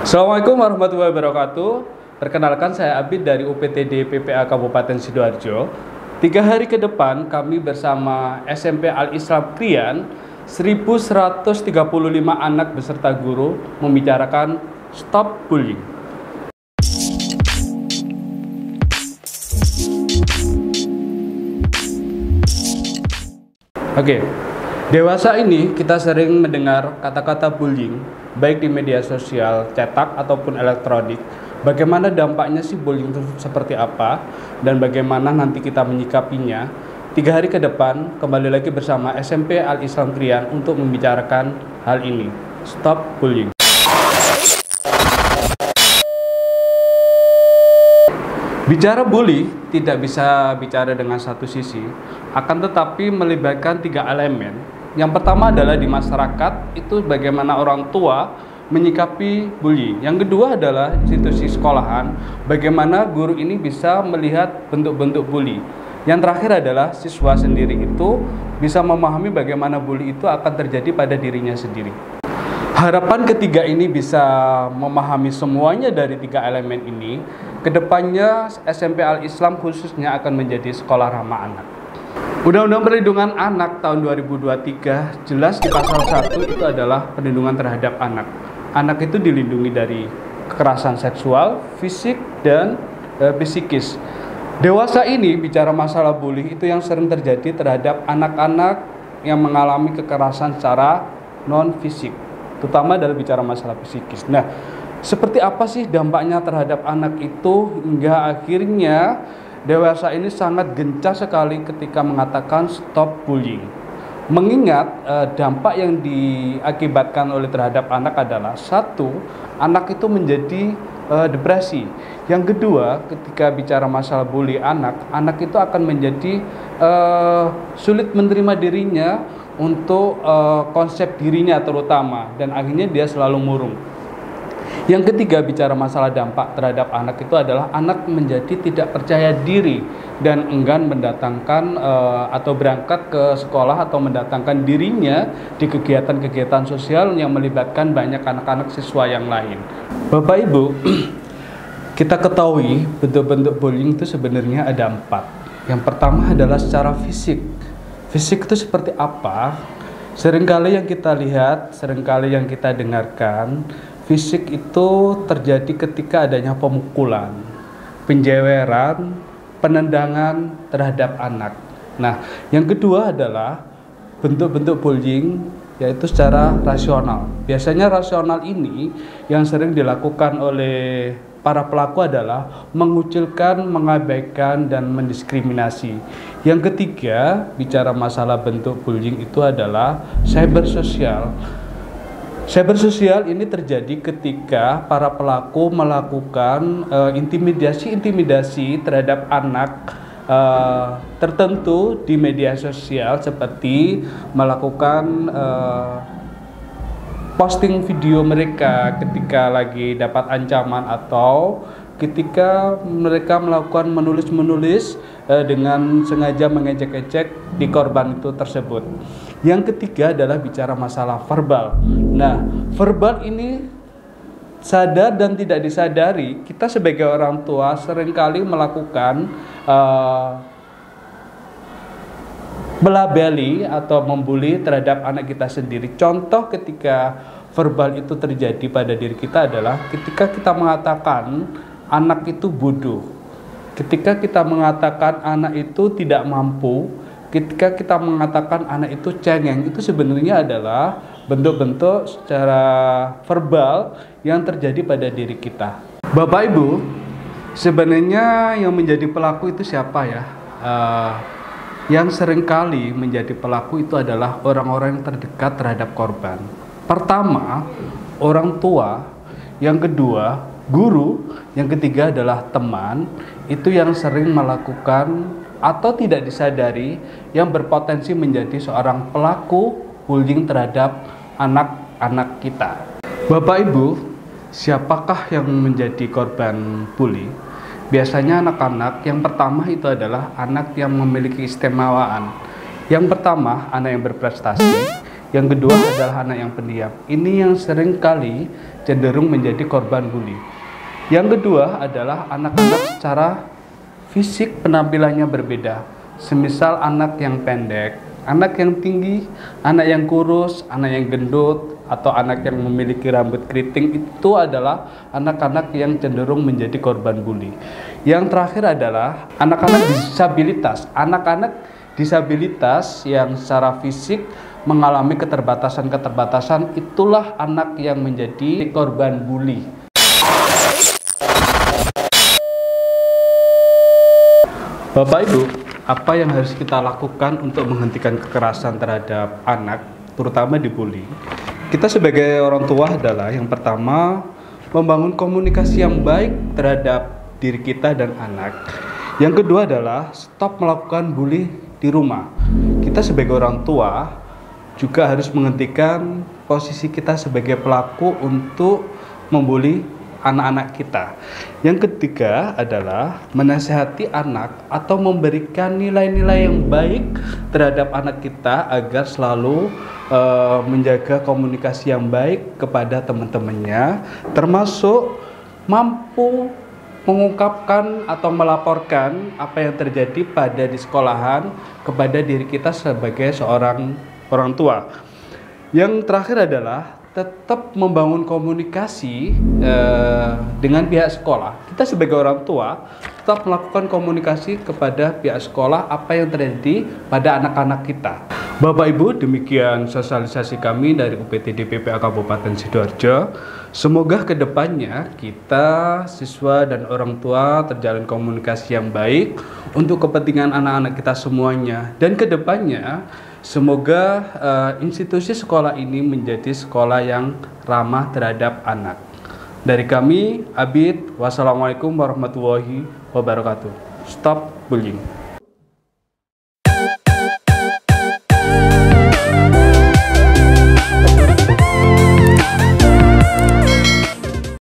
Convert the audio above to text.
Assalamualaikum warahmatullahi wabarakatuh. Perkenalkan, saya Abid dari UPTD PPA Kabupaten Sidoarjo. 3 hari ke depan kami bersama SMP Al-Islam Krian 1135 anak beserta guru membicarakan Stop Bullying. Oke, dewasa ini kita sering mendengar kata-kata bullying, baik di media sosial, cetak ataupun elektronik. Bagaimana dampaknya sih bullying itu seperti apa, dan bagaimana nanti kita menyikapinya. 3 hari ke depan kembali lagi bersama SMP Al-Islam Krian untuk membicarakan hal ini. Stop Bullying. Bicara bully tidak bisa bicara dengan satu sisi, akan tetapi melibatkan 3 elemen. Yang pertama adalah di masyarakat, itu bagaimana orang tua menyikapi bully. Yang kedua adalah institusi sekolahan, bagaimana guru ini bisa melihat bentuk-bentuk bully. Yang terakhir adalah siswa sendiri itu bisa memahami bagaimana bully itu akan terjadi pada dirinya sendiri. Harapan ketiga ini bisa memahami semuanya dari 3 elemen ini. Kedepannya SMP Al-Islam khususnya akan menjadi sekolah ramah anak. Undang-Undang Perlindungan Anak tahun 2023 jelas di pasal 1 itu adalah perlindungan terhadap anak. Anak itu dilindungi dari kekerasan seksual, fisik, dan psikis. Dewasa ini bicara masalah bully itu yang sering terjadi terhadap anak-anak yang mengalami kekerasan secara non-fisik, terutama dalam bicara masalah psikis. Nah, seperti apa sih dampaknya terhadap anak itu hingga akhirnya dewasa ini sangat gencar sekali ketika mengatakan stop bullying. Mengingat dampak yang diakibatkan oleh terhadap anak adalah, satu, anak itu menjadi depresi. Yang kedua, ketika bicara masalah bully anak itu akan menjadi sulit menerima dirinya untuk konsep dirinya terutama, dan akhirnya dia selalu murung. Yang ketiga, bicara masalah dampak terhadap anak itu adalah anak menjadi tidak percaya diri dan enggan mendatangkan atau berangkat ke sekolah atau mendatangkan dirinya di kegiatan-kegiatan sosial yang melibatkan banyak anak-anak siswa yang lain. Bapak Ibu, kita ketahui bentuk-bentuk bullying itu sebenarnya ada 4. Yang pertama adalah secara fisik. Fisik itu seperti apa? Seringkali yang kita lihat, seringkali yang kita dengarkan, fisik itu terjadi ketika adanya pemukulan, penjeweran, penendangan terhadap anak. Nah, yang kedua adalah bentuk-bentuk bullying, yaitu secara rasional. Biasanya rasional ini yang sering dilakukan oleh para pelaku adalah mengucilkan, mengabaikan, dan mendiskriminasi. Yang ketiga, bicara masalah bentuk bullying itu adalah cybersosial. Cybersosial ini terjadi ketika para pelaku melakukan intimidasi terhadap anak tertentu di media sosial, seperti melakukan posting video mereka ketika lagi dapat ancaman, atau ketika mereka melakukan menulis dengan sengaja mengejek-ejek di korban itu tersebut. Yang ketiga adalah bicara masalah verbal. Nah, verbal ini sadar dan tidak disadari, kita sebagai orang tua seringkali melakukan melabeli atau membuli terhadap anak kita sendiri. Contoh ketika verbal itu terjadi pada diri kita adalah ketika kita mengatakan anak itu bodoh, ketika kita mengatakan anak itu tidak mampu, ketika kita mengatakan anak itu cengeng. Itu sebenarnya adalah bentuk-bentuk secara verbal yang terjadi pada diri kita. Bapak Ibu, sebenarnya yang menjadi pelaku itu siapa ya? Yang seringkali menjadi pelaku itu adalah orang-orang yang terdekat terhadap korban. Pertama, orang tua. Yang kedua, guru. Yang ketiga adalah teman. Itu yang sering melakukan atau tidak disadari yang berpotensi menjadi seorang pelaku bullying terhadap anak-anak kita. Bapak Ibu, siapakah yang menjadi korban bully? Biasanya anak-anak. Yang pertama itu adalah anak yang memiliki keistimewaan. Yang pertama, anak yang berprestasi. Yang kedua adalah anak yang pendiam. Ini yang sering kali cenderung menjadi korban bully. Yang kedua adalah anak-anak secara fisik penampilannya berbeda. Semisal anak yang pendek, anak yang tinggi, anak yang kurus, anak yang gendut, atau anak yang memiliki rambut keriting, itu adalah anak-anak yang cenderung menjadi korban bully. Yang terakhir adalah anak-anak disabilitas. Anak-anak disabilitas yang secara fisik mengalami keterbatasan-keterbatasan, itulah anak yang menjadi korban bully. Bapak Ibu, apa yang harus kita lakukan untuk menghentikan kekerasan terhadap anak, terutama dibully? Kita sebagai orang tua adalah yang pertama membangun komunikasi yang baik terhadap diri kita dan anak. Yang kedua adalah stop melakukan bully di rumah. Kita sebagai orang tua juga harus menghentikan posisi kita sebagai pelaku untuk membuli anak-anak kita. Yang ketiga adalah menasihati anak atau memberikan nilai-nilai yang baik terhadap anak kita agar selalu menjaga komunikasi yang baik kepada teman-temannya, termasuk mampu mengungkapkan atau melaporkan apa yang terjadi pada di sekolahan kepada diri kita sebagai seorang orang tua. Yang terakhir adalah tetap membangun komunikasi dengan pihak sekolah. Kita sebagai orang tua tetap melakukan komunikasi kepada pihak sekolah apa yang terjadi pada anak-anak kita. Bapak Ibu, demikian sosialisasi kami dari UPTD PPA Kabupaten Sidoarjo. Semoga kedepannya kita siswa dan orang tua terjalin komunikasi yang baik untuk kepentingan anak-anak kita semuanya. Dan kedepannya semoga institusi sekolah ini menjadi sekolah yang ramah terhadap anak. Dari kami, Abid, wassalamualaikum warahmatullahi wabarakatuh. Stop bullying.